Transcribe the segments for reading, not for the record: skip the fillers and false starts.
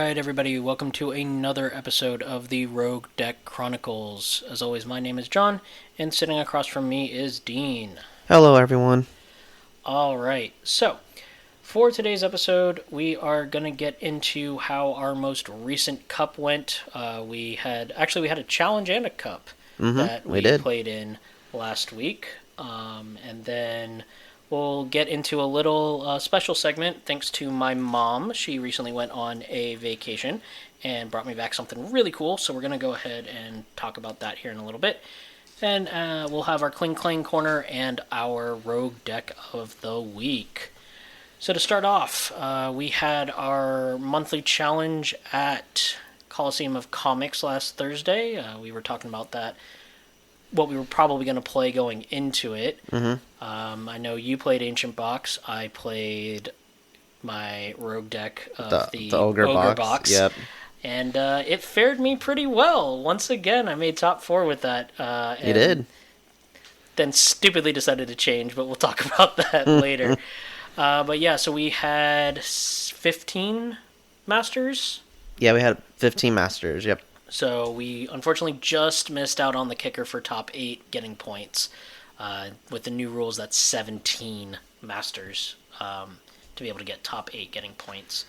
Alright, everybody, welcome to another episode of the Rogue Deck Chronicles. As always, my name is John, and sitting across from me is Dean. Hello, everyone. Alright, so for today's episode, we are going to get into how our most recent cup went. We had a challenge and a cup that we played in last week, and then we'll get into a little special segment thanks to my mom. She recently went on a vacation and brought me back something really cool, so we're going to go ahead and talk about that here in a little bit. And we'll have our Cling Clang Corner and our Rogue Deck of the Week. So to start off, we had our monthly challenge at Coliseum of Comics last Thursday. We were talking about that, what we were probably going to play going into it. I know you played Ancient Box. I played my Rogue deck of the Ogre Box. Yep. And it fared me pretty well. Once again, I made top 4 with that. You did. Then stupidly decided to change, but we'll talk about that later. But yeah, so we had 15 Masters. Yeah, we had 15 Masters, yep. So we unfortunately just missed out on the kicker for top 8 getting points. With the new rules, that's 17 Masters to be able to get top 8 getting points.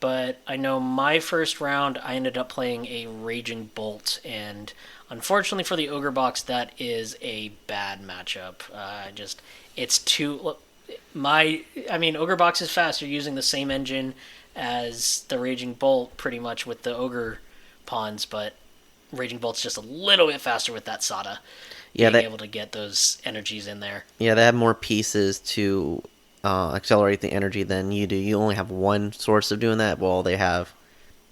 But I know my first round, I ended up playing a Raging Bolt, and unfortunately for the Ogre Box, that is a bad matchup. It's too... Ogre Box is fast. You're using the same engine as the Raging Bolt, pretty much, with the Ogre pawns, but Raging Bolt's just a little bit faster with that SATA. Being able to get those energies in there. Yeah, they have more pieces to accelerate the energy than you do. You only have one source of doing that, while they have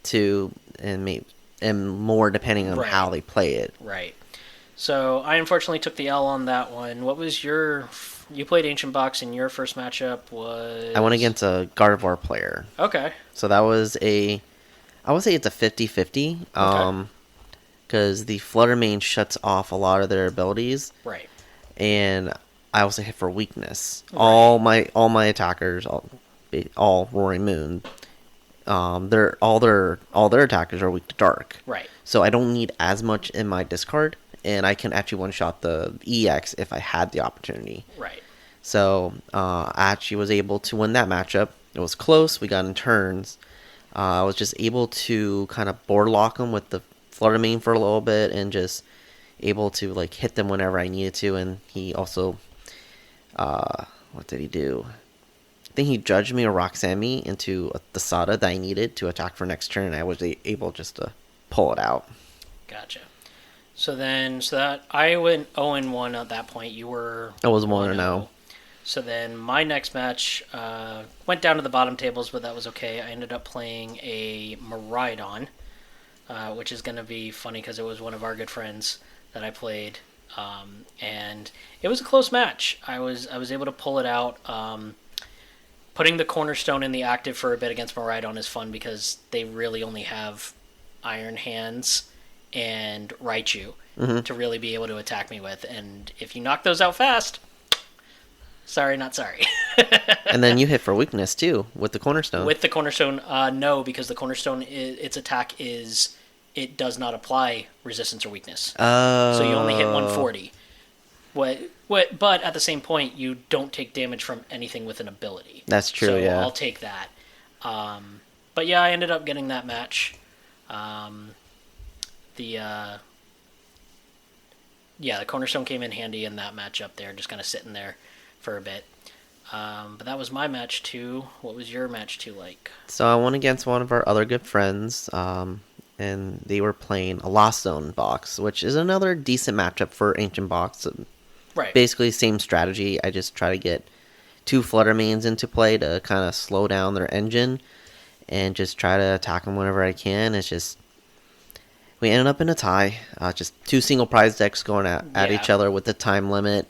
2 and more depending on how they play it. Right. So I unfortunately took the L on that one. What was your... You played Ancient Box, and your first matchup was... I went against a Gardevoir player. Okay. So that was I would say it's a 50-50. Okay. Because the Fluttermane shuts off a lot of their abilities. Right. And I also hit for weakness. Right. All my attackers, all Roaring Moon, all their attackers are weak to dark. Right. So I don't need as much in my discard, and I can actually one-shot the EX if I had the opportunity. Right. So I actually was able to win that matchup. It was close. We got in turns. I was just able to kind of board lock them with the Fluttermane for a little bit, and just able to hit them whenever I needed to. And he also, what did he do? I think he judged me or Roxanne me into the SATA that I needed to attack for next turn, and I was able just to pull it out. Gotcha. So that I went 0-1 at that point. You were... I was 1-0. So then my next match went down to the bottom tables, but that was okay. I ended up playing a Miraidon, which is going to be funny because it was one of our good friends that I played, and it was a close match. I was able to pull it out. Putting the Cornerstone in the active for a bit against Miraidon is fun because they really only have Iron Hands and Raichu to really be able to attack me with, and if you knock those out fast, sorry, not sorry. And then you hit for weakness too with the Cornerstone. With the Cornerstone, no, because the Cornerstone, its attack is, it does not apply resistance or weakness. Oh. So you only hit 140. But at the same point, you don't take damage from anything with an ability. That's true, so yeah. I'll take that. But yeah, I ended up getting that match. The Cornerstone came in handy in that matchup there, just kind of sitting there for a bit. But that was my match 2. What was your match 2 like? So I went against one of our other good friends, and they were playing a Lost Zone box, which is another decent matchup for Ancient Box. Right. Basically, same strategy. I just try to get 2 Fluttermanes into play to kind of slow down their engine, and just try to attack them whenever I can. It's just... We ended up in a tie. Just 2 single prize decks going at each other with the time limit.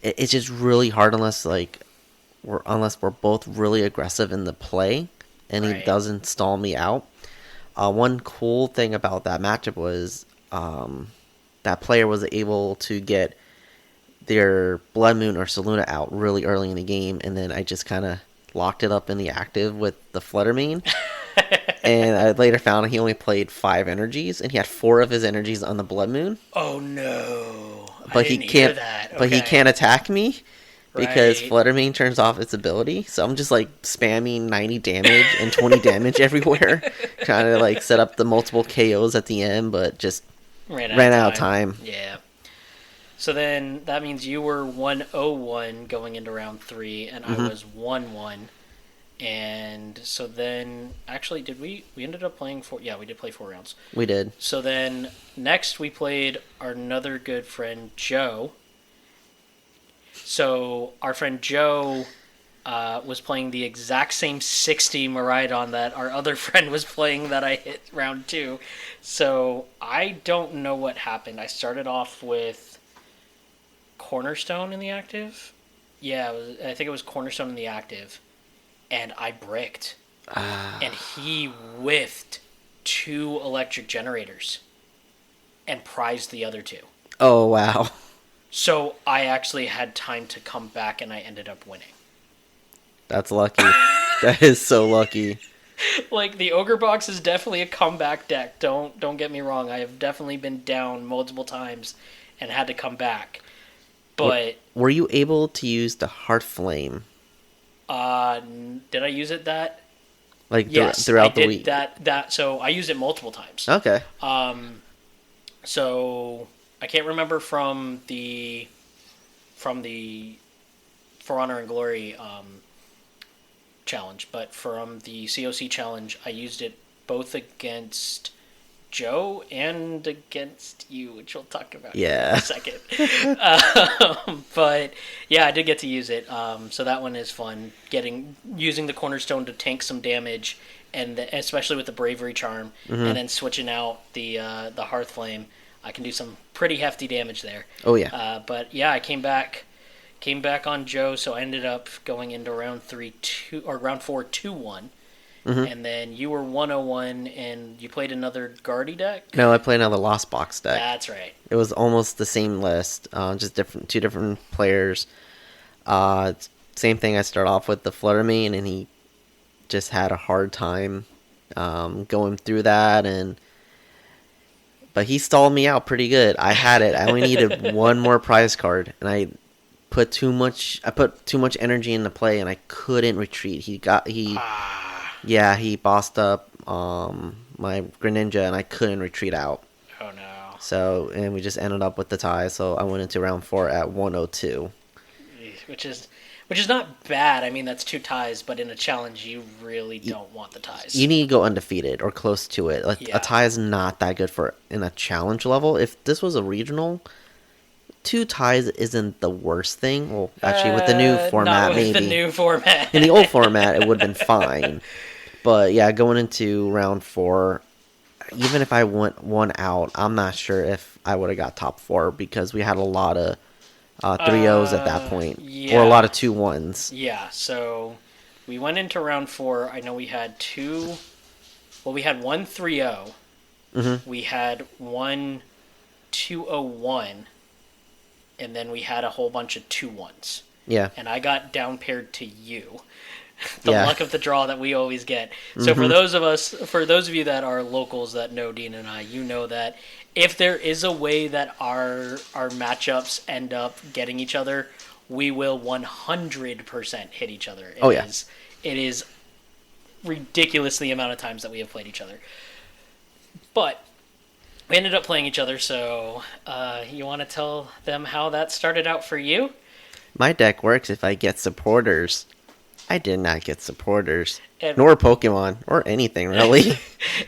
It's just really hard unless we're both really aggressive in the play, and he doesn't stall me out. One cool thing about that matchup was that player was able to get their Bloodmoon Ursaluna out really early in the game, and then I just kind of locked it up in the active with the Fluttermane. And I later found he only played 5 energies, and he had 4 of his energies on the Bloodmoon. Oh no! I But he didn't hear can't. that. But he Okay. can't attack me because Right. Fluttermane turns off its ability. So I'm just like spamming 90 damage and 20 damage everywhere, trying to like set up the multiple KOs at the end, but just ran out of time. Yeah. So then that means you were 101 going into round 3, and I was 1-1. And so then, actually, did we ended up playing 4? Yeah, we did play 4 rounds. We did. So then next we played our another good friend Joe. So our friend Joe was playing the exact same 60 Miraidon that our other friend was playing that I hit round 2. So I don't know what happened. I started off with Cornerstone in the active. Yeah, I think it was Cornerstone in the active. And I bricked. And he whiffed 2 electric generators and prized the other 2. Oh, wow. So I actually had time to come back, and I ended up winning. That's lucky. That is so lucky. Like, the Ogre Box is definitely a comeback deck. Don't get me wrong. I have definitely been down multiple times and had to come back. But were you able to use the Heart Flame? Did I use it that? Like yes, throughout I the did week? That. So I used it multiple times. Okay. So I can't remember from the For Honor and Glory challenge, but from the COC challenge, I used it both against Joe and against you, which we'll talk about in a second. But yeah, I did get to use it. So that one is fun. Using the Cornerstone to tank some damage, and especially with the Bravery Charm, and then switching out the Hearth Flame, I can do some pretty hefty damage there. Oh yeah. But yeah, I came back on Joe, so I ended up going into round 4 2-1. And then you were 101, and you played another Guardy deck? No, I played another Lost Box deck. That's right. It was almost the same list, just two different players. Same thing, I start off with the Fluttermane, and he just had a hard time going through that, but he stalled me out pretty good. I had it. I only needed one more prize card, and I put too much energy into play, and I couldn't retreat. He bossed up my Greninja, and I couldn't retreat out. Oh no. So, and we just ended up with the tie, so I went into round 4 at 102. Which is not bad. I mean, that's 2 ties, but in a challenge, you really don't want the ties. You need to go undefeated or close to it. A tie is not that good in a challenge level. If this was a regional, 2 ties isn't the worst thing. Well, actually, with the new format, not with the new format. In the old format, it would have been fine. But yeah, going into round 4, even if I went 1 out, I'm not sure if I would have got top 4 because we had a lot of 3-0s at that point, or a lot of 2-1s. Yeah, so we went into round 4. I know we had we had 1 3-0. We had 1 2-0-1, and then we had a whole bunch of 2-1s. Yeah. And I got down paired to you. The luck of the draw that we always get. So for those of you that are locals that know Dean and I, you know that if there is a way that our matchups end up getting each other, we will 100% hit each other. It is ridiculous the amount of times that we have played each other. But we ended up playing each other, so you want to tell them how that started out for you? My deck works if I get supporters. I did not get supporters, nor Pokemon, or anything, really.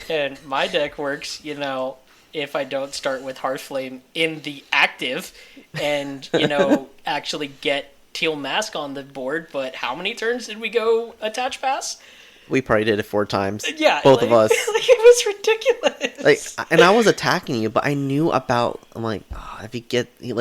And my deck works, if I don't start with Hearthflame in the active and, actually get Teal Mask on the board. But how many turns did we go Attach Pass? We probably did it 4 times. Yeah. Both of us. It was ridiculous. And I was attacking you, but I knew about, I'm like, if he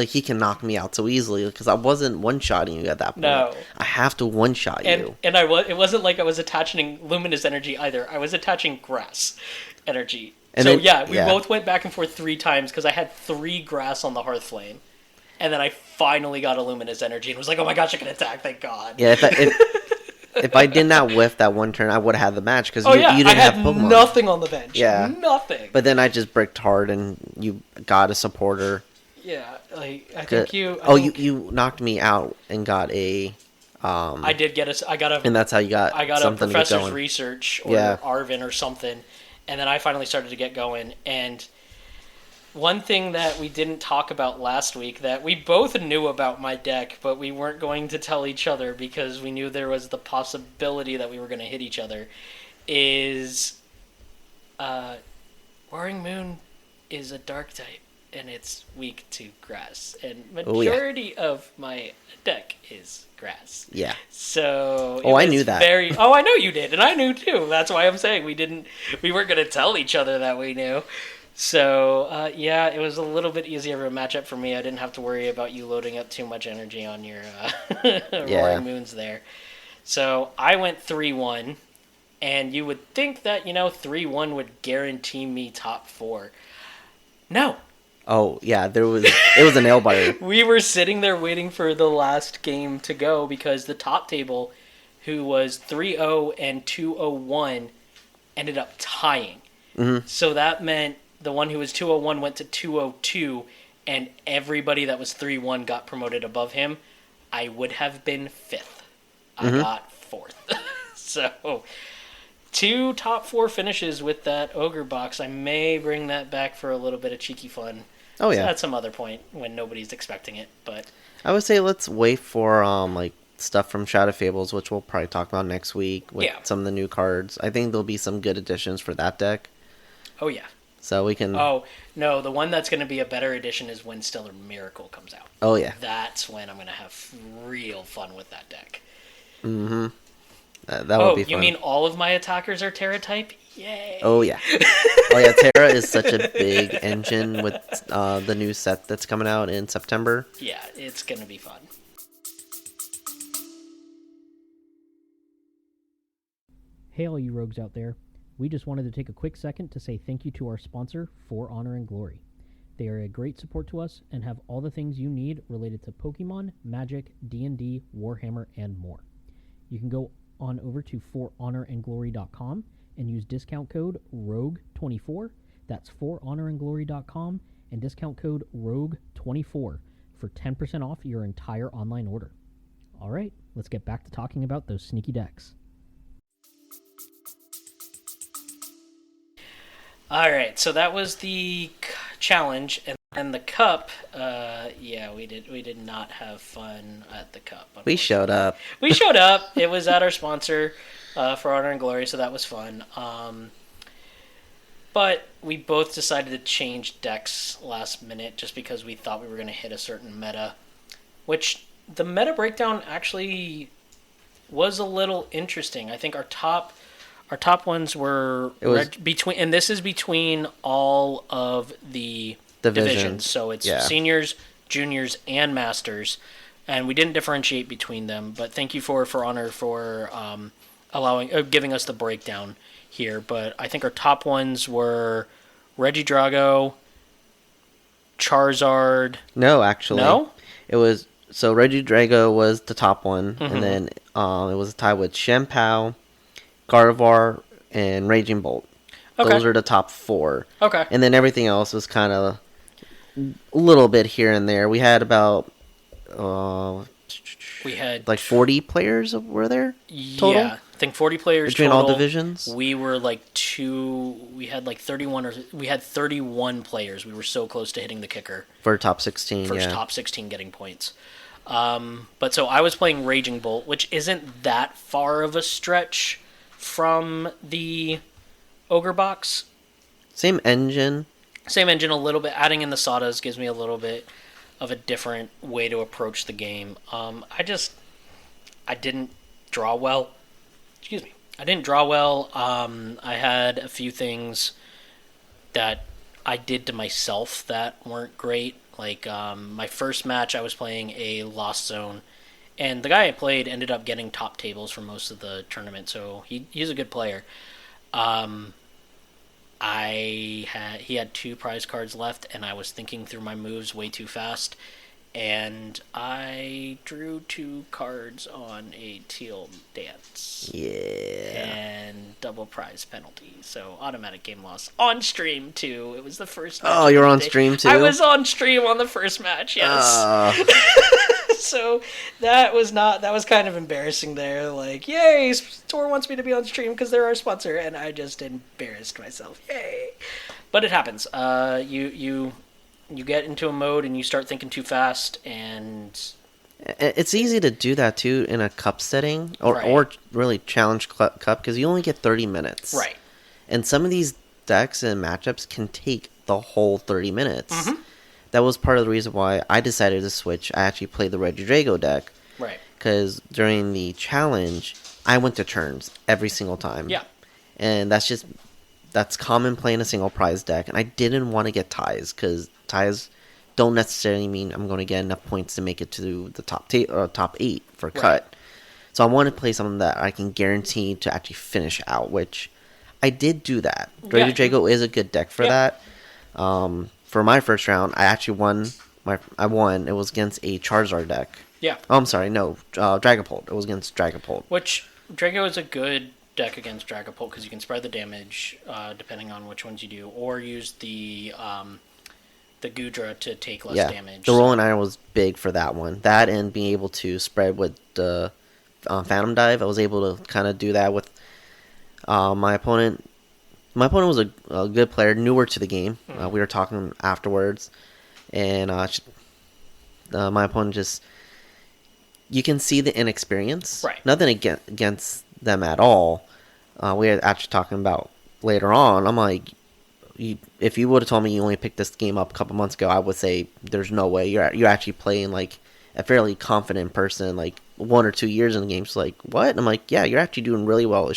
he can knock me out so easily, because I wasn't one-shotting you at that point. No. I have to one-shot you. And it wasn't like I was attaching Luminous Energy either. I was attaching Grass Energy. And we both went back and forth 3 times, because I had 3 Grass on the Hearthflame. And then I finally got a Luminous Energy and was like, oh my gosh, I can attack, thank God. Yeah, if I did not whiff that one turn, I would have had the match because Oh you yeah, didn't I have had Pokemon. nothing on the bench. Yeah. Nothing. But then I just bricked hard and you got a supporter. Yeah, like I think you. You knocked me out and got a. I did get a. I got a. And that's how you got. I got a something to get Professor's going. Research or Yeah. Arvin or something, and then I finally started to get going. And one thing that we didn't talk about last week that we both knew about my deck, but we weren't going to tell each other because we knew there was the possibility that we were going to hit each other, is Warring Moon is a dark type and it's weak to grass, and majority of my deck is grass. Yeah. So I knew that. I know you did, and I knew too. That's why I'm saying we weren't going to tell each other that we knew. So yeah, it was a little bit easier of a matchup for me. I didn't have to worry about you loading up too much energy on your Roaring Moons there. So I went 3-1, and you would think that 3-1 would guarantee me top 4. No. Oh yeah, it was a nail biter. We were sitting there waiting for the last game to go because the top table, who was 3-0 and 2-0-1, ended up tying. Mm-hmm. So that meant the one who was 2-0-1 went to 2-0-2, and everybody that was 3-1 got promoted above him. I would have been 5th. I got 4th. So 2 top 4 finishes with that Ogre box. I may bring that back for a little bit of cheeky fun. Oh yeah, at some other point when nobody's expecting it. But I would say let's wait for like stuff from Shadow Fables, which we'll probably talk about next week with some of the new cards. I think there'll be some good additions for that deck. Oh yeah. So we can. Oh no, the one that's going to be a better addition is when Stellar Miracle comes out. Oh yeah. That's when I'm going to have real fun with that deck. Mm-hmm. That would be fun. You mean all of my attackers are Terra type? Yay! Oh yeah. Oh yeah. Terra is such a big engine with the new set that's coming out in September. Yeah, it's going to be fun. Hey all you rogues out there. We just wanted to take a quick second to say thank you to our sponsor, For Honor and Glory. They are a great support to us and have all the things you need related to Pokemon, Magic, D&D, Warhammer, and more. You can go on over to forhonorandglory.com and use discount code ROGUE24. That's forhonorandglory.com and discount code ROGUE24 for 10% off your entire online order. Alright, let's get back to talking about those sneaky decks. Alright, so that was the challenge, and then the cup, we did not have fun at the cup. We showed up. We showed up. It was at our sponsor, For Honor and Glory, so that was fun. But we both decided to change decks last minute just because we thought we were going to hit a certain meta, which the meta breakdown actually was a little interesting. I think our top ones were between, and this is between all of the divisions. So it's seniors, juniors, and masters, and we didn't differentiate between them. But thank you for Honor for giving us the breakdown here. But I think our top ones were Regidrago, Charizard. No, actually, no. It was Regidrago was the top one, and then it was a tie with Shenpao, Gardevoir, and Raging Bolt. Okay. Those are the top 4. Okay. And then everything else was kind of a little bit here and there. We had about we had like 40 players were there total? Yeah, I think 40 players between total. all divisions. We were we had like 31 players. We were so close to hitting the kicker For top 16, First top 16 getting points. But so I was playing Raging Bolt, which isn't that far of a stretch from the Ogre box. Same engine, a little bit. Adding in the Sadas gives me a little bit of a different way to approach the game. I didn't draw well. Excuse me. I didn't draw well. I had a few things that I did to myself that weren't great. Like my first match, I was playing a Lost Zone, and the guy I played ended up getting top tables for most of the tournament, so he's a good player. He had 2 prize cards left, and I was thinking through my moves way too fast, and I drew 2 cards on a teal dance. Yeah. And double prize penalty. So automatic game loss. On stream, too. It was the first match. Oh, you're on stream, too? I was on stream on the first match, yes. So that was kind of embarrassing there. Like, yay, Tor wants me to be on stream because they're our sponsor. And I just embarrassed myself. Yay. But it happens. You get into a mode and you start thinking too fast, and it's easy to do that too in a cup setting or really challenge cup because you only get 30 minutes. Right. And some of these decks and matchups can take the whole 30 minutes. Mm-hmm. That was part of the reason why I decided to switch. I actually played the Regidrago deck. Right. Because during the challenge, I went to turns every single time. Yeah. And that's common playing a single prize deck, and I didn't want to get ties because ties don't necessarily mean I'm going to get enough points to make it to the top 8 for cut. So I want to play something that I can guarantee to actually finish out, which I did do that. Drago is a good deck for that. For my first round, I actually won. I won. It was against a Charizard deck. Yeah. Oh, I'm sorry. No, Dragapult. It was against Dragapult. Which Drago is a good deck against Dragapult because you can spread the damage depending on which ones you do, or use the Gudra to take less damage. The Rolling Iron was big for that one. That and being able to spread with the Phantom Dive. I was able to kind of do that with my opponent. My opponent was a good player, newer to the game. We were talking afterwards, and my opponent just... You can see the inexperience. Right. Nothing against them at all. We were actually talking about later on. I'm like, if you would have told me you only picked this game up a couple months ago, I would say there's no way you're actually playing like a fairly confident person, like 1 or 2 years in the game. So like, what? And I'm like, yeah, you're actually doing really well.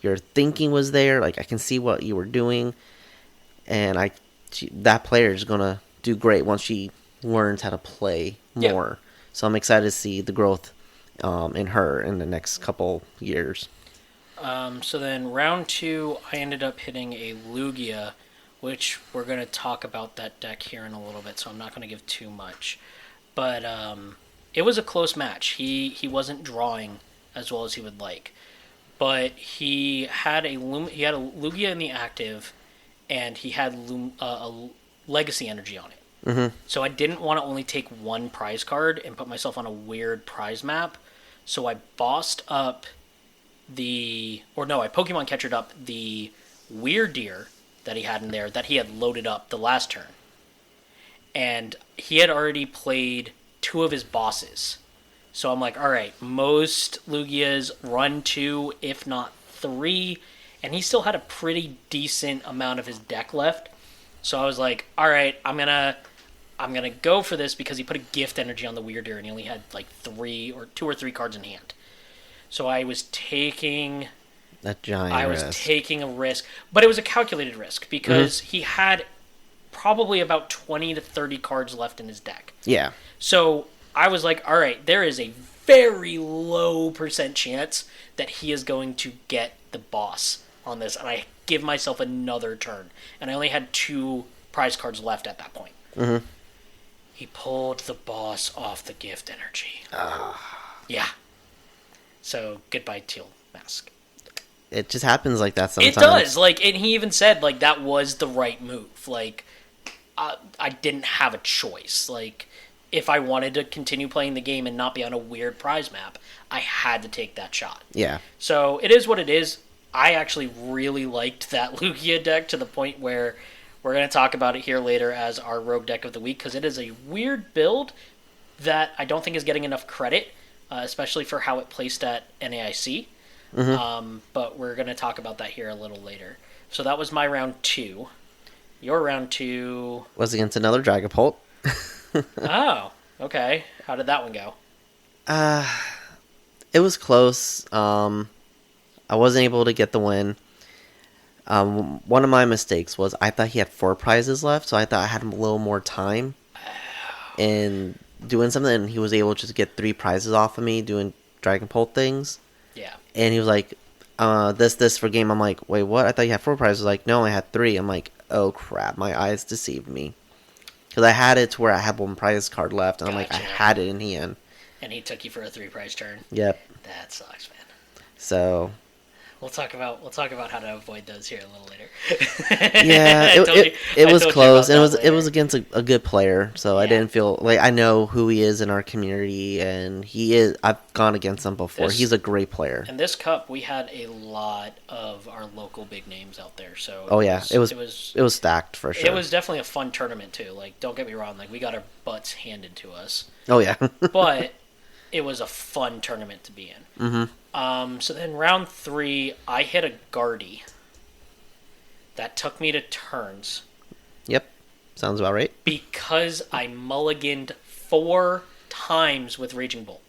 Your thinking was there. Like I can see what you were doing, and that player is gonna do great once she learns how to play more. Yeah. So I'm excited to see the growth in her in the next couple years. So then round 2, I ended up hitting a Lugia, which we're going to talk about that deck here in a little bit, so I'm not going to give too much. But it was a close match. He wasn't drawing as well as he would like. But he had a Lugia in the active, and he had a Legacy Energy on it. Mm-hmm. So I didn't want to only take one prize card and put myself on a weird prize map. So I bossed up I Pokemon Catchered up the Wyrdeer that he had in there that he had loaded up the last turn. And he had already played 2 of his bosses. So I'm like, alright, most Lugias run 2, if not 3. And he still had a pretty decent amount of his deck left. So I was like, alright, I'm gonna go for this because he put a Gift Energy on the Wyrdeer and he only had like 2 or 3 cards in hand. So I was taking taking a risk, but it was a calculated risk because he had probably about 20 to 30 cards left in his deck. Yeah. So I was like, all right, there is a very low % chance that he is going to get the boss on this, and I give myself another turn. And I only had 2 prize cards left at that point. Mm-hmm. He pulled the boss off the Gift Energy. Yeah. So, goodbye, Teal Mask. It just happens like that sometimes. It does. And he even said, that was the right move. I didn't have a choice. If I wanted to continue playing the game and not be on a weird prize map, I had to take that shot. Yeah. So, it is what it is. I actually really liked that Lugia deck to the point where we're going to talk about it here later as our Rogue Deck of the Week, because it is a weird build that I don't think is getting enough credit, especially for how it placed at NAIC. Mm-hmm. But we're going to talk about that here a little later. So that was my round 2. Your round 2... was against another Dragapult. Oh, okay. How did that one go? It was close. I wasn't able to get the win. One of my mistakes was I thought he had 4 prizes left, so I thought I had a little more time in doing something, and he was able to just get 3 prizes off of me doing Dragapult things. Yeah. And he was like, this for game. I'm like, wait, what? I thought you had 4 prizes. Like, no, I had 3. I'm like, oh crap, my eyes deceived me. Because I had it to where I had one prize card left, and I'm like, I Gotcha. had it in hand. And he took you for a 3-prize turn. Yep. That sucks, man. So We'll talk about how to avoid those here a little later. yeah, it was close, and it was against a good player, so I Yeah. didn't feel like I know who he is in our community, and he is. I've gone against him before. He's a great player. In this cup, we had a lot of our local big names out there. So it was stacked for sure. It was definitely a fun tournament too. Like, don't get me wrong, like we got our butts handed to us. Oh yeah. But it was a fun tournament to be in. Mm-hmm. So then round 3, I hit a Guardy. That took me to turns. Yep. Sounds about right. Because I mulliganed 4 times with Raging Bolt.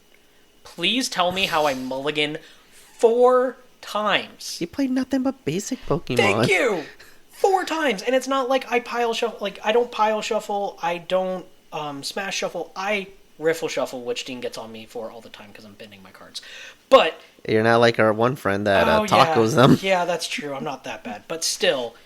Please tell me how I mulliganed 4 times. You played nothing but basic Pokemon. Thank you! 4 times! And it's not like I pile shuffle. Like, I don't pile shuffle. I don't smash shuffle. I riffle shuffle, which Dean gets on me for all the time because I'm bending my cards. But you're not like our one friend that tacos them. Yeah, that's true. I'm not that bad. But still,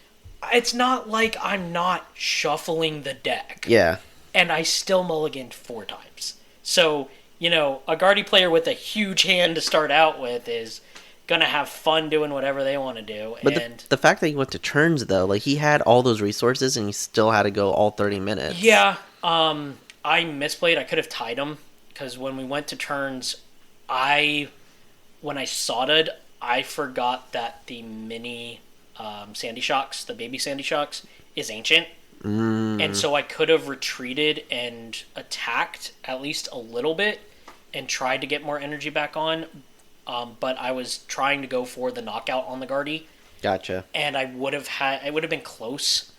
it's not like I'm not shuffling the deck. Yeah. And I still mulliganed 4 times. So, a Guardy player with a huge hand to start out with is going to have fun doing whatever they want to do. But the fact that he went to turns, though, like he had all those resources and he still had to go all 30 minutes. Yeah. I misplayed. I could have tied him because when we went to turns, when I sodded, I forgot that the mini Sandy Shocks, the baby Sandy Shocks, is ancient. And so I could have retreated and attacked at least a little bit and tried to get more energy back on. But I was trying to go for the knockout on the Guardy. Gotcha. And it would have been close.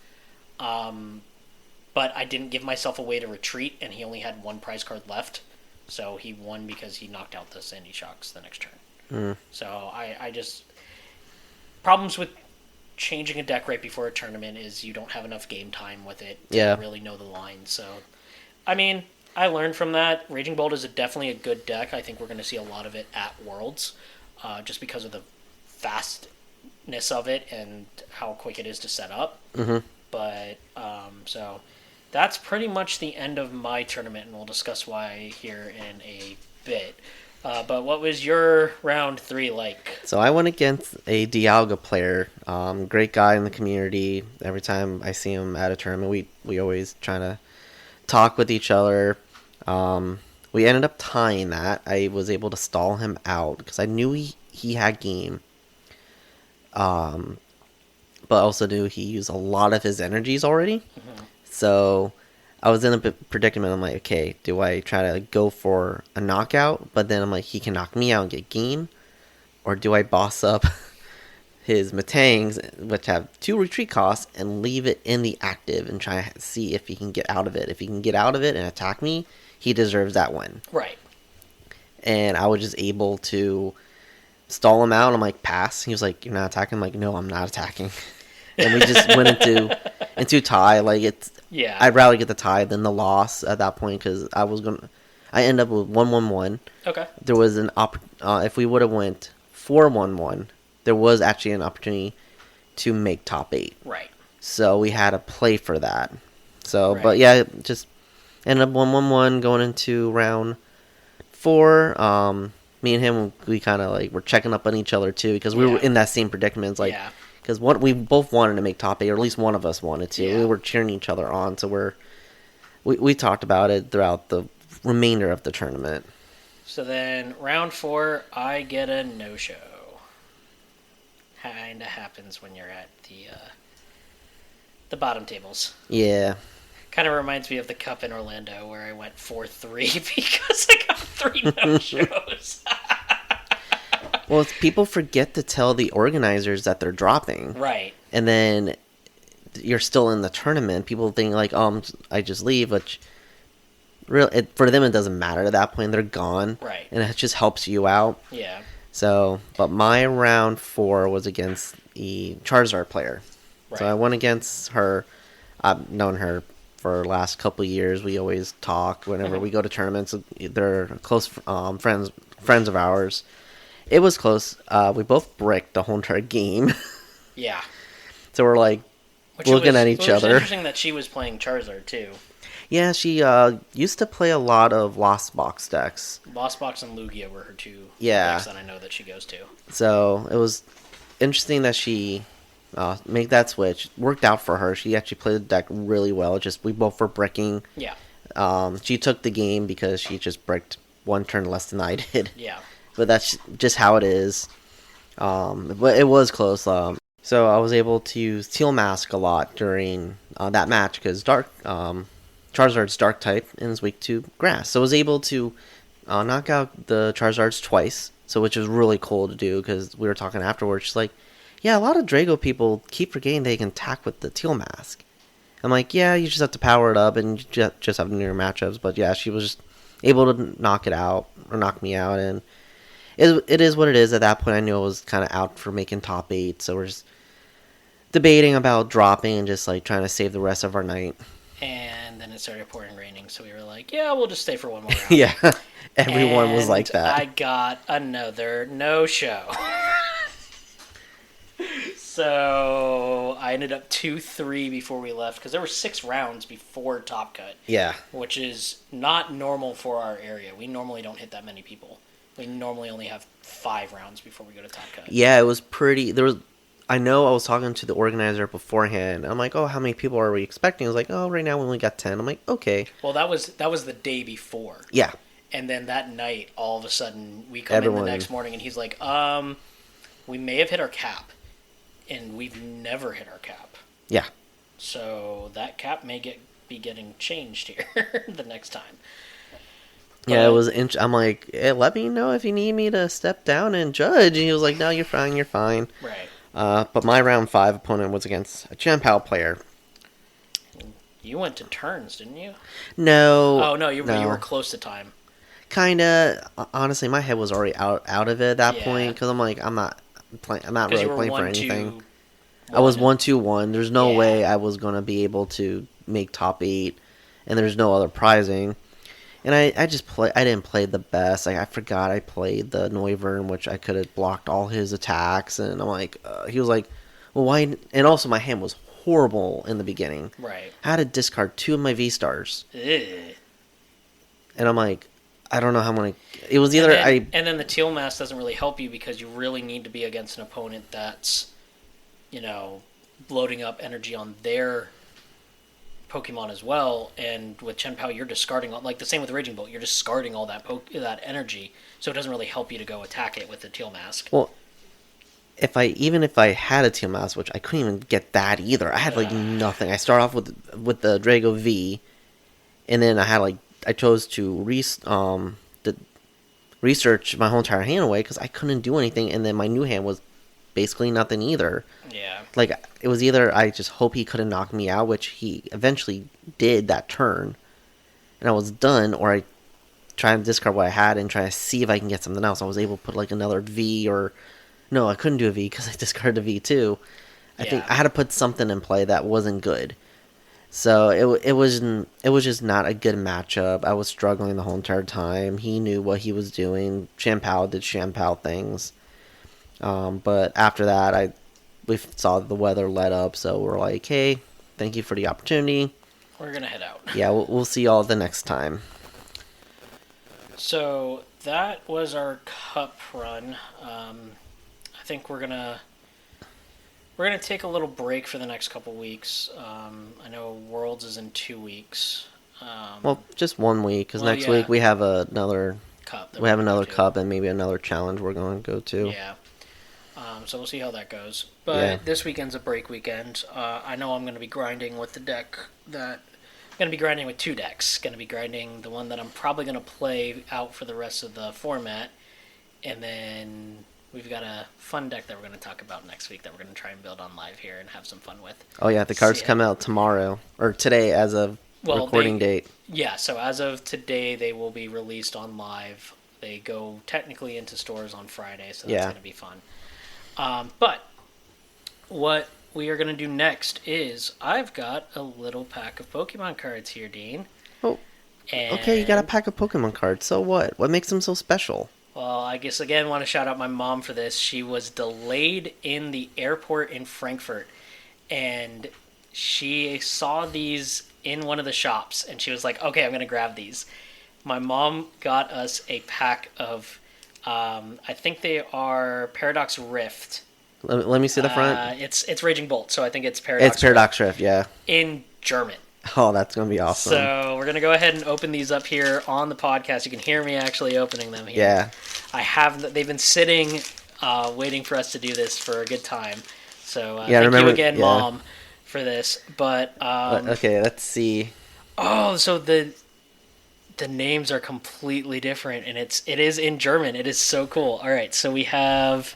But I didn't give myself a way to retreat, and he only had 1 prize card left. So he won because he knocked out the Sandy Shocks the next turn. So I just... Problems with changing a deck right before a tournament is you don't have enough game time with it to really know the lines. So, I mean, I learned from that. Raging Bolt is definitely a good deck. I think we're going to see a lot of it at Worlds, just because of the fastness of it and how quick it is to set up. Mm-hmm. But, so... That's pretty much the end of my tournament, and we'll discuss why here in a bit. But what was your round 3 like? So I went against a Dialga player, great guy in the community. Every time I see him at a tournament, we always try to talk with each other. We ended up tying that. I was able to stall him out because I knew he had game. But also knew he used a lot of his energies already. Mm-hmm. So I was in a predicament. I'm like, okay, do I try to go for a knockout? But then I'm like, he can knock me out and get game. Or do I boss up his Matangs, which have 2 retreat costs, and leave it in the active and try to see if he can get out of it. If he can get out of it and attack me, he deserves that win. Right. And I was just able to stall him out. I'm like, pass. He was like, you're not attacking? I'm like, no, I'm not attacking. And we just went into tie. Like, it's... Yeah. I'd rather get the tie than the loss at that point because I ended up with 1-1-1. Okay. There was if we would have went 4-1-1, there was actually an opportunity to make top 8. Right. So we had to play for that. So, right. But yeah, just ended up 1-1-1 going into round 4. Me and him, we kind of like were checking up on each other too because we were in that same predicament. It's like. Yeah. Because we both wanted to make top 8, or at least one of us wanted to. Yeah. We were cheering each other on, so we talked about it throughout the remainder of the tournament. So then, round 4, I get a no-show. Kinda happens when you're at the bottom tables. Yeah. Kind of reminds me of the Cup in Orlando, where I went 4-3 because I got 3 no-shows. Well, people forget to tell the organizers that they're dropping. Right. And then you're still in the tournament. People think like, oh, I just leave, which for them it doesn't matter at that point. They're gone. Right. And it just helps you out. Yeah. So, but my round 4 was against the Charizard player. Right. So I went against her. I've known her for the last couple of years. We always talk whenever we go to tournaments. They're close friends of ours. It was close. We both bricked the whole entire game. Yeah. So we're like... looking at each It was other. interesting that she was playing Charizard too. Yeah, she used to play a lot of Lost Box decks. Lost Box and Lugia were her two Yeah. decks that I know that she goes to. So it was interesting that she make that switch. Worked out for her. She actually played the deck really well. Just we both were bricking. Yeah. She took the game because she just bricked one turn less than I did. Yeah. But that's just how it is. But it was close. So I was able to use Teal Mask a lot during that match because Charizard's Dark type and is weak to Grass. So I was able to knock out the Charizards twice, so which was really cool to do because we were talking afterwards. She's like, yeah, a lot of Drago people keep forgetting they can attack with the Teal Mask. I'm like, yeah, you just have to power it up and you just have near matchups. But yeah, she was just able to knock it out or knock me out, and it is what it is. At that point, I knew I was kind of out for making top 8, so we're just debating about dropping and just like trying to save the rest of our night. And then it started pouring raining, so we were like, yeah, we'll just stay for one more round. Yeah, everyone was like that. I got another no-show. So I ended up 2-3 before we left, because there were 6 rounds before Top Cut. Yeah. Which is not normal for our area. We normally don't hit that many people. We normally only have 5 rounds before we go to Top Cut. Yeah, it was pretty... I know I was talking to the organizer beforehand. I'm like, oh, how many people are we expecting? I was like, oh, right now we only got 10. I'm like, okay. Well, that was the day before. Yeah. And then that night, all of a sudden, we come in the next morning, and he's like, we may have hit our cap. And we've never hit our cap. Yeah. So that cap may be getting changed here the next time. Yeah, it was. I'm like, hey, let me know if you need me to step down and judge. And he was like, no, you're fine, you're fine. Right. But my round 5 opponent was against a Champao player. You went to turns, didn't you? No. Oh no, you were close to time. Kinda. Honestly, my head was already out of it at that point because I'm like, I'm not really playing for anything. I was 1-2-1. There's no way I was gonna be able to make top 8, and there's no other prizing. And I didn't play the best. Like I forgot I played the Noivern, which I could have blocked all his attacks. And I'm like, he was like, well, why? And also my hand was horrible in the beginning. Right. I had to discard 2 of my V-Stars. Ugh. And I'm like, I don't know how I'm gonna. It was either and then the Teal Mask doesn't really help you because you really need to be against an opponent that's, loading up energy on their Pokemon as well. And with Chien-Pao, you're discarding like the same with Raging Bolt. You're discarding all that energy, so it doesn't really help you to go attack it with the Teal Mask. Well, if I had a Teal Mask, which I couldn't even get that either. I had like nothing. I start off with the Drago V, and then I chose to research my whole entire hand away because I couldn't do anything, and then my new hand was basically nothing either. Yeah. Like, it was either I just hope he couldn't knock me out, which he eventually did that turn, and I was done, or I try and discard what I had and try to see if I can get something else. I was able to put like another V, or no, I couldn't do a V because I discarded a V too. I think I had to put something in play that wasn't good. So it was just not a good matchup. I was struggling the whole entire time. He knew what he was doing. Chien-Pao did Chien-Pao things. But after that, we saw the weather let up, so we're like, hey, thank you for the opportunity. We're gonna head out. Yeah, we'll see y'all the next time. So that was our cup run. I think we're gonna take a little break for the next couple weeks. I know Worlds is in 2 weeks. Well, just 1 week, because next week we have another cup. We have another cup and maybe another challenge we're going to go to. Yeah. So we'll see how that goes. But this weekend's a break weekend. I know I'm going to be grinding with the deck that... I'm going to be grinding with 2 decks. Going to be grinding the one that I'm probably going to play out for the rest of the format. And then we've got a fun deck that we're going to talk about next week that we're going to try and build on live here and have some fun with. Oh, yeah. The cards come out tomorrow. Or today as of recording date. Yeah, so as of today, they will be released on live. They go technically into stores on Friday, so that's going to be fun. But what we are going to do next is I've got a little pack of Pokemon cards here, Dean. Oh, okay, you got a pack of Pokemon cards. So what? What makes them so special? Well, I guess, again, want to shout out my mom for this. She was delayed in the airport in Frankfurt, and she saw these in one of the shops, and she was like, "Okay, I'm gonna grab these." My mom got us a pack of, I think they are Paradox Rift. Let me see the front. It's Raging Bolt, so I think it's Paradox. It's Paradox Rift, yeah. In German. Oh, that's gonna be awesome. So we're gonna go ahead and open these up here on the podcast. You can hear me actually opening them here. Yeah. They've been sitting, waiting for us to do this for a good time. So yeah, thank you again, Mom, for this. But okay, let's see. Oh, so the names are completely different, and it is in German. It is so cool. All right, so we have.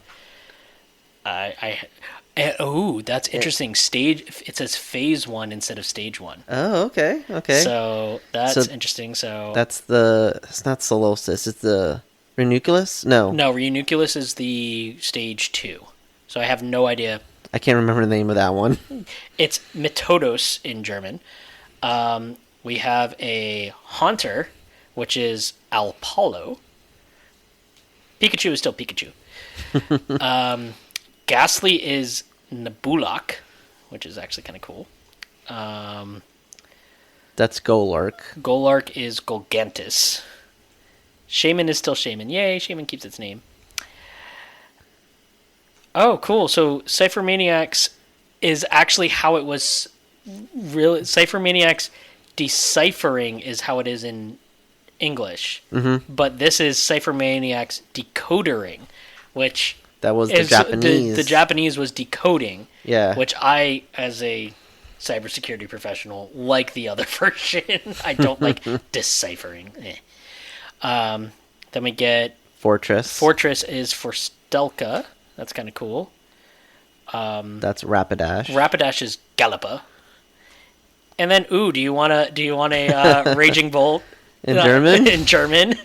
That's interesting. It says phase 1 instead of stage 1. Oh, okay. So that's interesting. So it's not Solosis, it's the Ranunculus? No, Ranunculus is the stage 2. So I have no idea. I can't remember the name of that one. It's Metodos in German. We have a Haunter, which is Alpalo. Pikachu is still Pikachu. Ghastly is Nebulak, which is actually kind of cool. That's Golurk. Golurk is Golgantus. Shaman is still Shaman. Yay, Shaman keeps its name. Oh, cool. So Cypher Maniacs is actually how it was really. Cypher Maniacs deciphering is how it is in English. Mm-hmm. But this is Cypher Maniacs decodering, which... That was the Japanese. The Japanese was decoding. Yeah. Which I, as a cybersecurity professional, like the other version. I don't like deciphering. Then we get... Fortress. Fortress is for Stelka. That's kind of cool. That's Rapidash. Rapidash is Gallipa. And then, do you want a Raging Bolt? In German? In German.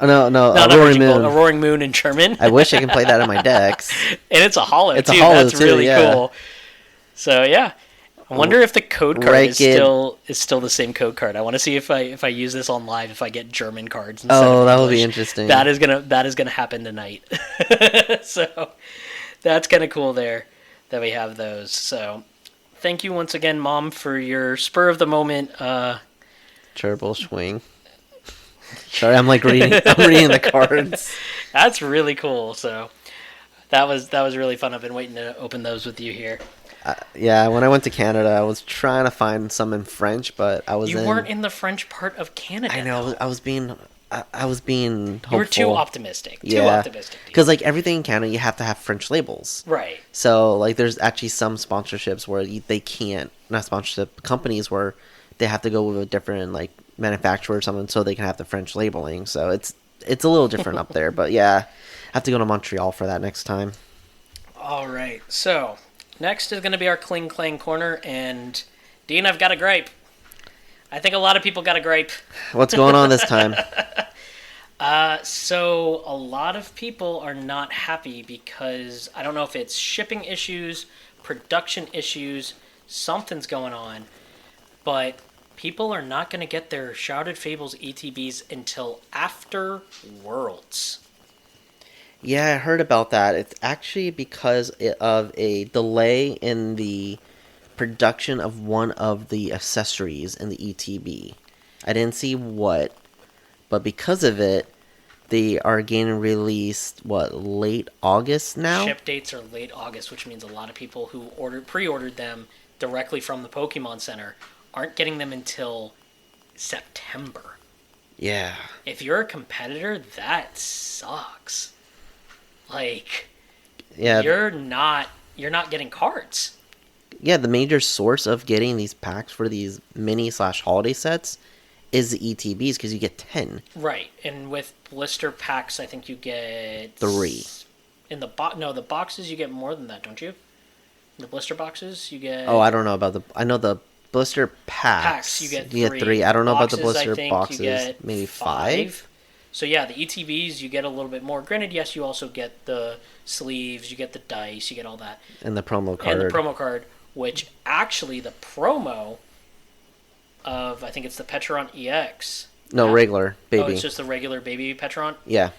No, a Roaring Moon. A Roaring Moon in German. I wish I could play that in my decks. And it's a holo, too. That's really cool. So, yeah. I wonder if the code card is still the same code card. I want to see if I use this on live, if I get German cards instead of that English. would be interesting. That is gonna happen tonight. So that's kind of cool there that we have those. So thank you once again, Mom, for your spur of the moment. Turbo Swing. Sorry, I'm reading the cards. That's really cool. So that was really fun. I've been waiting to open those with you here. Yeah, when I went to Canada, I was trying to find some in French, but You weren't in the French part of Canada. I know. I was being hopeful. You were too optimistic. Because everything in Canada, you have to have French labels. Right. So there's actually some sponsorships where they can't, not sponsorship companies where they have to go with a different manufacturer or something so they can have the French labeling. So it's a little different up there. But yeah, I have to go to Montreal for that next time. All right. So next is going to be our Cling Clang corner, and Dean, I've got a gripe. I think a lot of people got a gripe. What's going on this time? So a lot of people are not happy because I don't know if it's shipping issues, production issues, something's going on, but people are not going to get their Shrouded Fables ETBs until after Worlds. Yeah, I heard about that. It's actually because of a delay in the production of one of the accessories in the ETB. I didn't see what, but because of it, they are getting released, late August now? Ship dates are late August, which means a lot of people who pre-ordered them directly from the Pokemon Center aren't getting them until September. Yeah. If you're a competitor, that sucks. Yeah, you're not getting cards. Yeah, the major source of getting these packs for these mini/holiday sets is the ETBs because you get 10. Right, and with blister packs, I think you get 3. In the the boxes you get more than that, don't you? The blister boxes you get. Oh, I don't know about I know the blister packs. You get 3. I don't know about the blister I think boxes. You get maybe 5. So yeah, the ETBs you get a little bit more. Granted, yes, you also get the sleeves, you get the dice, you get all that, and the promo card. Which actually the promo of, I think it's the Petron EX. No, regular baby. Oh, it's just the regular baby Petron? Yeah.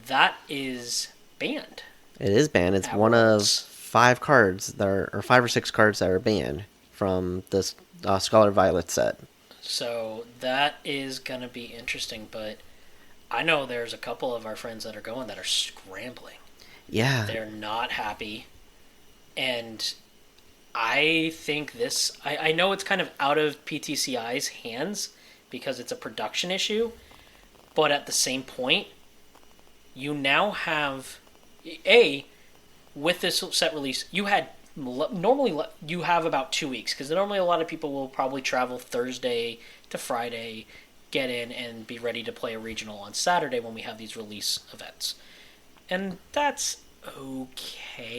That is banned. It is banned. It's one of 5 cards that are, or 5 or 6 cards that are banned from this Scholar Violet set. So that is going to be interesting, but I know there's a couple of our friends that are going that are scrambling. Yeah. They're not happy. And I think this... I know it's kind of out of PTCI's hands because it's a production issue, but at the same point, you now have... with this set release, you had... Normally, you have about 2 weeks, because normally a lot of people will probably travel Thursday to Friday, get in, and be ready to play a regional on Saturday when we have these release events. And that's okay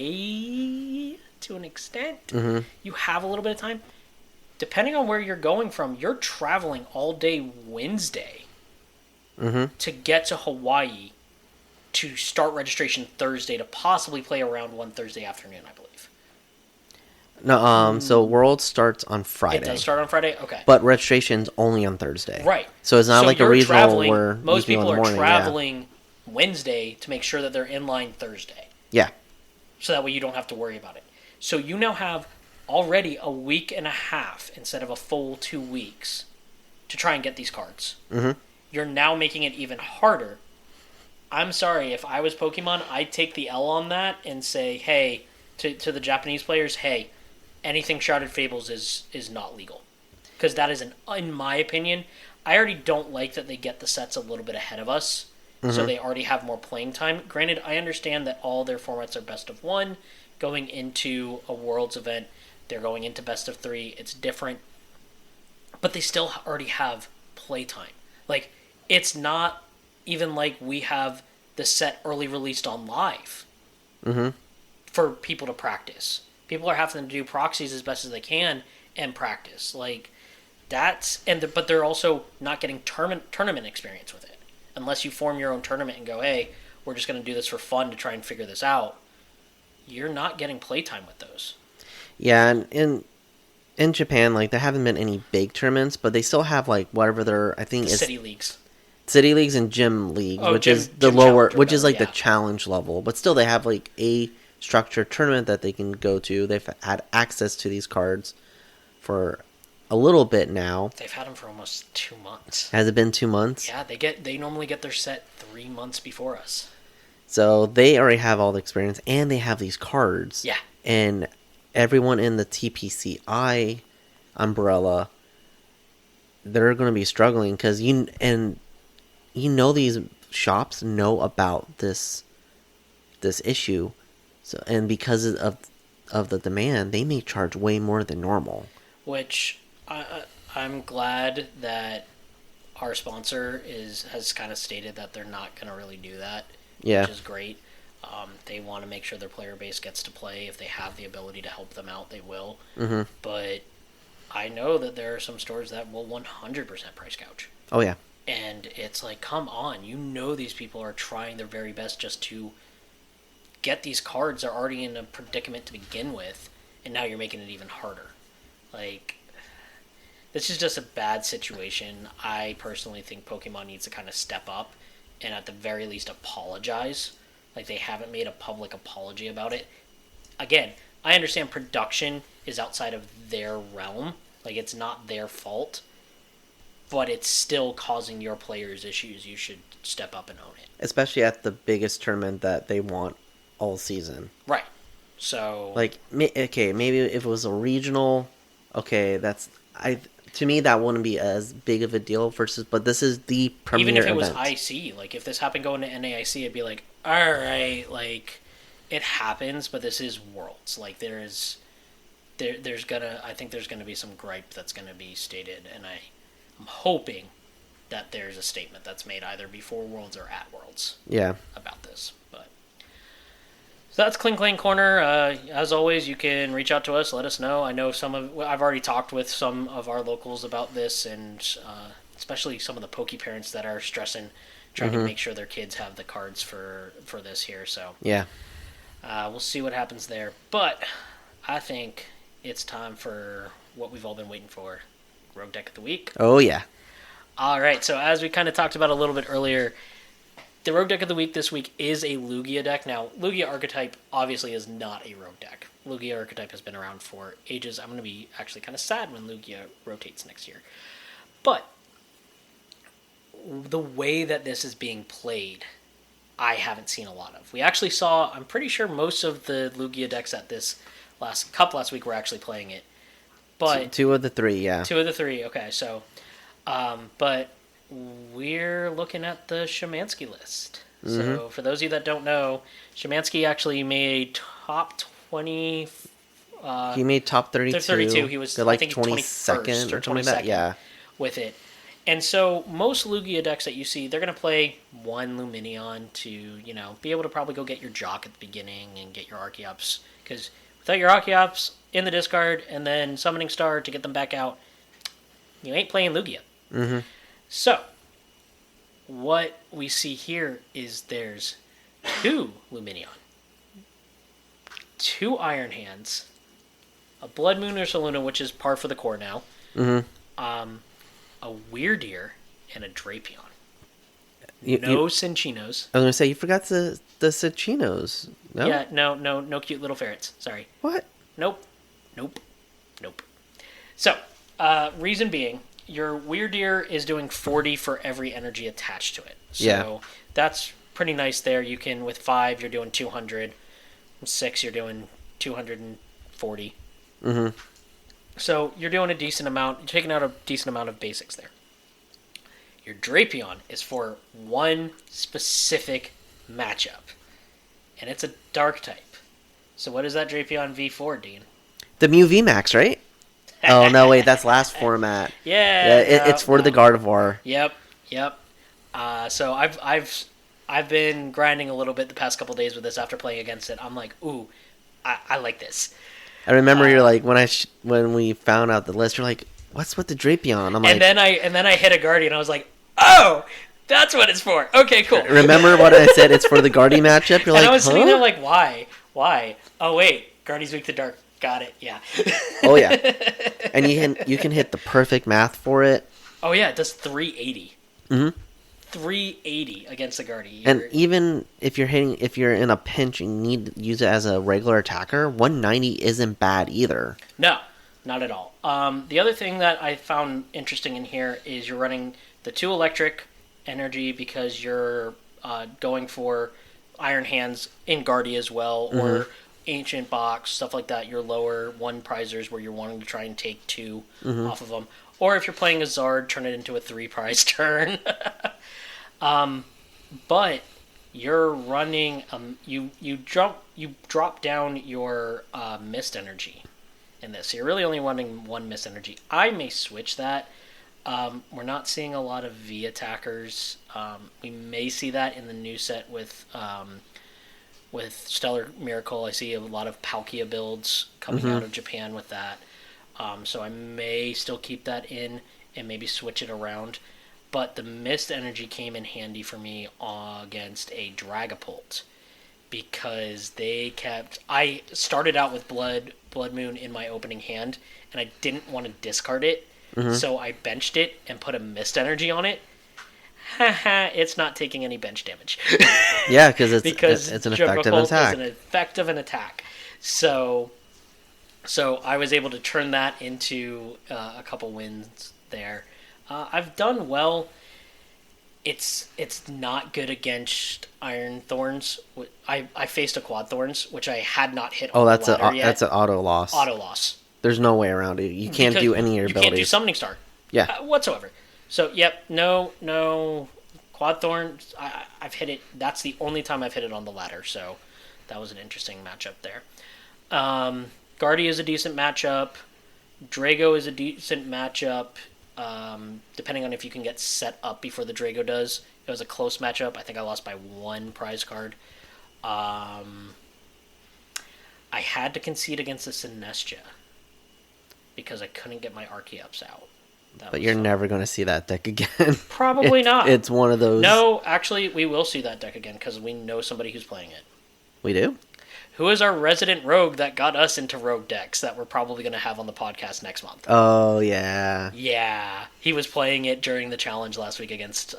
to an extent. Mm-hmm. You have a little bit of time. Depending on where you're going from, you're traveling all day Wednesday to get to Hawaii to start registration Thursday to possibly play around one Thursday afternoon, I believe. No, so World starts on Friday. It does start on Friday? Okay. But registration's only on Thursday. Right. So it's not like a regional where most you can people go in the are morning, traveling Wednesday to make sure that they're in line Thursday. Yeah. So that way you don't have to worry about it. So you now have already a week and a half instead of a full 2 weeks to try and get these cards. Mm-hmm. You're now making it even harder. I'm sorry, if I was Pokemon, I'd take the L on that and say, hey, to the Japanese players, hey, anything Shrouded Fables is not legal. Because that is, in my opinion, I already don't like that they get the sets a little bit ahead of us. So they already have more playing time. Granted, I understand that all their formats are best of one. Going into a Worlds event, they're going into best of 3. It's different. But they still already have playtime. Like, it's not even like we have the set early released on live for people to practice. People are having to do proxies as best as they can and practice. Like, that's... but they're also not getting tournament experience with it. Unless you form your own tournament and go, hey, we're just going to do this for fun to try and figure this out. You're not getting playtime with those. Yeah, and in Japan, like, there haven't been any big tournaments, but they still have, like, whatever their... I think the it's... city leagues. City leagues and gym leagues, which gym, is the gym lower... Which is, like, yeah. the challenge level. But still, they have, like, a structured tournament that they can go to. They've had access to these cards for a little bit now. They've had them for almost 2 months. Has it been 2 months? Yeah, they normally get their set 3 months before us. So they already have all the experience, and they have these cards. Yeah. And everyone in the TPCI umbrella, they're going to be struggling because these shops know about this issue, so and because of the demand, they may charge way more than normal. Which I'm glad that our sponsor has kind of stated that they're not going to really do that. Yeah. Which is great. They want to make sure their player base gets to play. If they have the ability to help them out, they will. Mm-hmm. But I know that there are some stores that will 100% price gouge. Oh, yeah. And it's like, come on. You know these people are trying their very best just to get these cards. They're already in a predicament to begin with, and now you're making it even harder. Like, this is just a bad situation. I personally think Pokemon needs to kind of step up and at the very least apologize. Like, they haven't made a public apology about it. Again, I understand production is outside of their realm. Like, it's not their fault. But it's still causing your players issues. You should step up and own it. Especially at the biggest tournament that they want all season. Right. So... Like, okay, maybe if it was a regional... Okay, to me, that wouldn't be as big of a deal but this is the premier even if it event. was IC, like, if this happened going to NAIC, I'd be like, alright, like, it happens, but this is Worlds. Like, I think there's gonna be some gripe that's gonna be stated, and I'm hoping that there's a statement that's made either before Worlds or at Worlds. Yeah. About this, but... So that's Cling Clang Corner. As always, you can reach out to us, let us know. I know I've already talked with some of our locals about this, and especially some of the Poke parents that are stressing, trying to make sure their kids have the cards for this here. So yeah, we'll see what happens there. But I think it's time for what we've all been waiting for, Rogue Deck of the Week. Oh yeah. All right. So as we kind of talked about a little bit earlier, the Rogue Deck of the Week this week is a Lugia deck. Now, Lugia archetype obviously is not a Rogue deck. Lugia archetype has been around for ages. I'm going to be actually kind of sad when Lugia rotates next year. But the way that this is being played, I haven't seen a lot of. We actually saw, I'm pretty sure most of the Lugia decks at this last week were actually playing it. But two of the three, yeah. Two of the three, okay. So, but we're looking at the Szymanski list. Mm-hmm. So for those of you that don't know, Szymanski actually made top 20. He made top 32. 32. He was like, I think 22nd or something like that. Yeah. With it. And so most Lugia decks that you see, they're going to play one Lumineon to, be able to probably go get your Jacq at the beginning and get your Archeops. Because without your Archeops in the discard and then Summoning Star to get them back out, you ain't playing Lugia. Mm-hmm. So, what we see here is there's 2 Lumineon, 2 Iron Hands, a Bloodmoon Ursaluna, which is par for the core now, a Wyrdeer, and a Drapion. No Cinchinos. I was going to say, you forgot the Cinchinos. No? Yeah, no cute little ferrets. Sorry. What? Nope. So, reason being, your Wyrdeer is doing 40 for every energy attached to it. So that's pretty nice there. You can, with 5, you're doing 200. With 6, you're doing 240. Mm-hmm. So you're doing a decent amount. You're taking out a decent amount of basics there. Your Drapion is for one specific matchup, and it's a dark type. So what is that Drapion V for, Dean? The Mew VMAX, right? Oh no, wait, that's last format. It's for the Gardevoir. Yep. So I've been grinding a little bit the past couple days with this after playing against it. I'm like, ooh, I like this. I remember you're like when we found out the list, you're like, "What's with the Drapion?" I'm like, and then I hit a Guardian. I was like, "Oh, that's what it's for." Okay, cool. Remember what I said? It's for the Guardian matchup. You're and like, I was huh? sitting there like, why? Oh wait, Guardian's weak to dark. Got it. Yeah. Oh yeah. And you can hit the perfect math for it. Oh yeah, it does 380. Mm-hmm. 380 against the Guardian. And even if you're in a pinch and you need to use it as a regular attacker, 190 isn't bad either. No, not at all. The other thing that I found interesting in here is you're running the 2 electric energy because you're going for Iron Hands in Guardia as well, or Ancient Box, stuff like that. Your lower 1 prizers where you're wanting to try and take 2 off of them. Or if you're playing a Zard, turn it into a 3 prize turn. But you're running you drop down your Mist Energy in this. So you're really only running 1 Mist Energy. I may switch that. We're not seeing a lot of V attackers. We may see that in the new set with Stellar Miracle. I see a lot of Palkia builds coming out of Japan with that. So I may still keep that in and maybe switch it around. But the Mist Energy came in handy for me against a Dragapult because I started out with Bloodmoon in my opening hand, and I didn't want to discard it, so I benched it and put a Mist Energy on it. It's not taking any bench damage. Yeah, because it's an effective attack. It's an effective attack. So I was able to turn that into a couple wins there. I've done well. It's not good against Iron Thorns. I faced a Quad Thorns, which I had not hit on the ladder yet. That's an auto loss. Auto loss. There's no way around it. You can't do any of your abilities. You can't do Summoning Star. Yeah. Whatsoever. So, no Quad Thorns. I've hit it. That's the only time I've hit it on the ladder, so that was an interesting matchup there. Guardia is a decent matchup. Drago is a decent matchup. Depending on if you can get set up before the Drago does. It was a close matchup. I think I lost by 1 prize card. I had to concede against the Sinestcha because I couldn't get my Archeops out. But you're never going to see that deck again. Probably not. It's one of those... No, actually, we will see that deck again because we know somebody who's playing it. We do? Who is our resident rogue that got us into rogue decks that we're probably going to have on the podcast next month? Oh, yeah. Yeah. He was playing it during the challenge last week against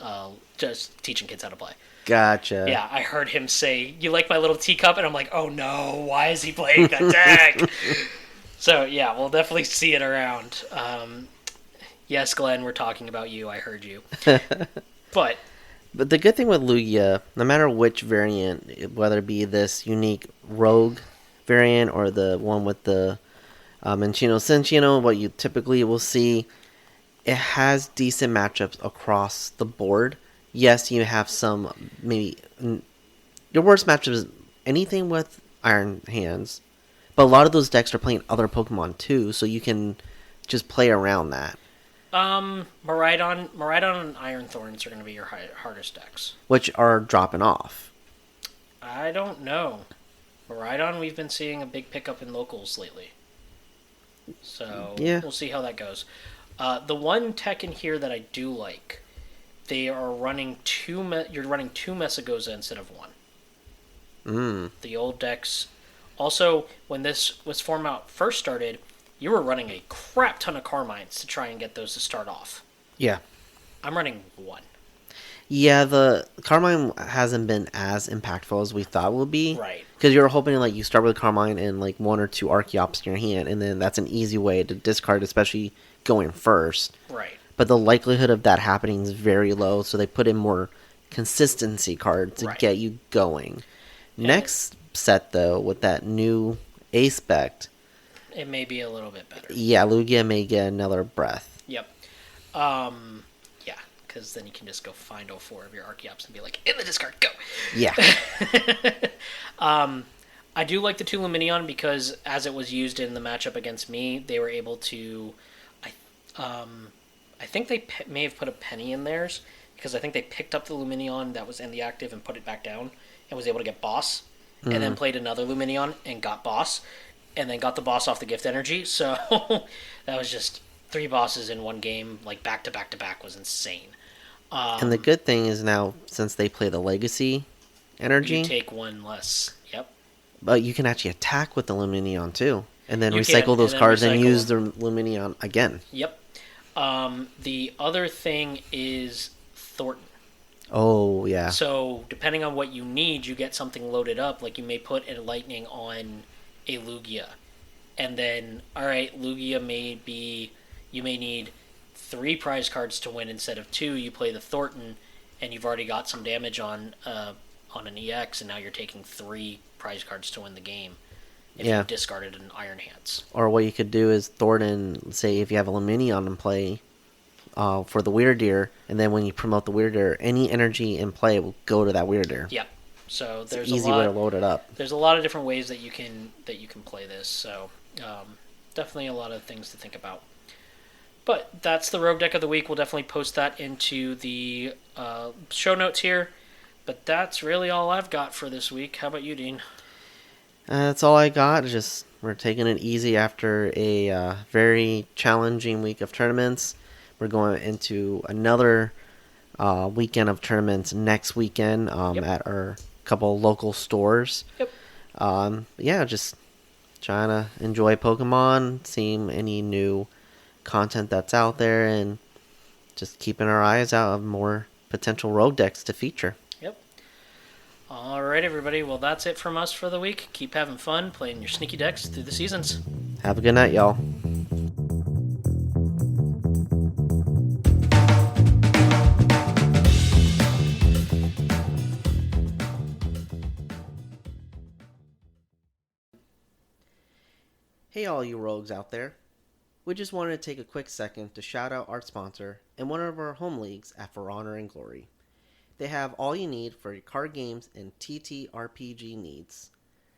just teaching kids how to play. Gotcha. Yeah, I heard him say, "You like my little teacup?" And I'm like, "Oh no, why is he playing that deck?" So yeah, we'll definitely see it around. Yes, Glenn, we're talking about you. I heard you. But the good thing with Lugia, no matter which variant, whether it be this unique rogue variant or the one with the Minccino Cinccino, what you typically will see, it has decent matchups across the board. Yes, you have some, maybe, your worst matchup is anything with Iron Hands, but a lot of those decks are playing other Pokemon too, so you can just play around that. Miraidon and Iron Thorns are going to be your hardest decks. Which are dropping off. I don't know. Miraidon, we've been seeing a big pickup in locals lately. So yeah. We'll see how that goes. The one tech in here that I do like, they are running you're running two Mesagoza instead of one. The old decks. Also, when this format first started, you were running a crap ton of Carmines to try and get those to start off. Yeah. I'm running one. Yeah, the Carmine hasn't been as impactful as we thought it would be. Right. Because you're hoping like you start with Carmine and like one or two Archeops in your hand, and then that's an easy way to discard, especially going first. Right. But the likelihood of that happening is very low, so they put in more consistency cards to get you going. Next set, though, with that new A-Spect, it may be a little bit better. Yeah, Lugia may get another breath. Yep. Yeah, because then you can just go find all four of your Archeops and be like, in the discard, go! Yeah. I do like the two Lumineon because as it was used in the matchup against me, they were able to... I think they may have put a penny in theirs because I think they picked up the Lumineon that was in the active and put it back down and was able to get boss, and then played another Lumineon and got boss, and then got the boss off the Gift Energy. So that was just 3 bosses in one game, like back to back to back, was insane. And the good thing is now, since they play the Legacy Energy, you take one less. Yep. But you can actually attack with the Lumineon too, and then recycle those cards and use the Lumineon again. Yep. The other thing is Thorton. Oh, yeah. So, depending on what you need, you get something loaded up. Like, you may put a Lightning on a Lugia. And then, alright, Lugia you may need 3 prize cards to win instead of 2. You play the Thorton, and you've already got some damage on an EX, and now you're taking 3 prize cards to win the game. If you've discarded an Iron Hands. Or what you could do is Thornton, say if you have a Lumineon in play for the Wyrdeer, and then when you promote the Wyrdeer, any energy in play will go to that Wyrdeer. Yep. So there's an easy way to load it up. There's a lot of different ways that you can play this. So definitely a lot of things to think about. But that's the Rogue Deck of the Week. We'll definitely post that into the show notes here. But that's really all I've got for this week. How about you, Dean? That's all I got. Just we're taking it easy after a very challenging week of tournaments. We're going into another weekend of tournaments next weekend at our couple local stores. Yep. Just trying to enjoy Pokemon, seeing any new content that's out there, and just keeping our eyes out of more potential rogue decks to feature. Alright, everybody. Well, that's it from us for the week. Keep having fun playing your sneaky decks through the seasons. Have a good night, y'all. Hey, all you rogues out there. We just wanted to take a quick second to shout out our sponsor and one of our home leagues at For Honor and Glory. They have all you need for your card games and TTRPG needs.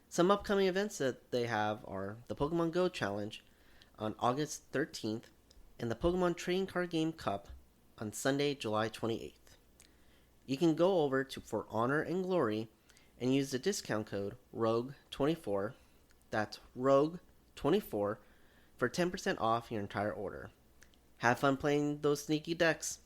Some upcoming events that they have are the Pokemon Go Challenge on August 13th and the Pokemon Trading Card Game Cup on Sunday, July 28th. You can go over to For Honor and Glory and use the discount code ROGUE24, that's ROGUE24, for 10% off your entire order. Have fun playing those sneaky decks.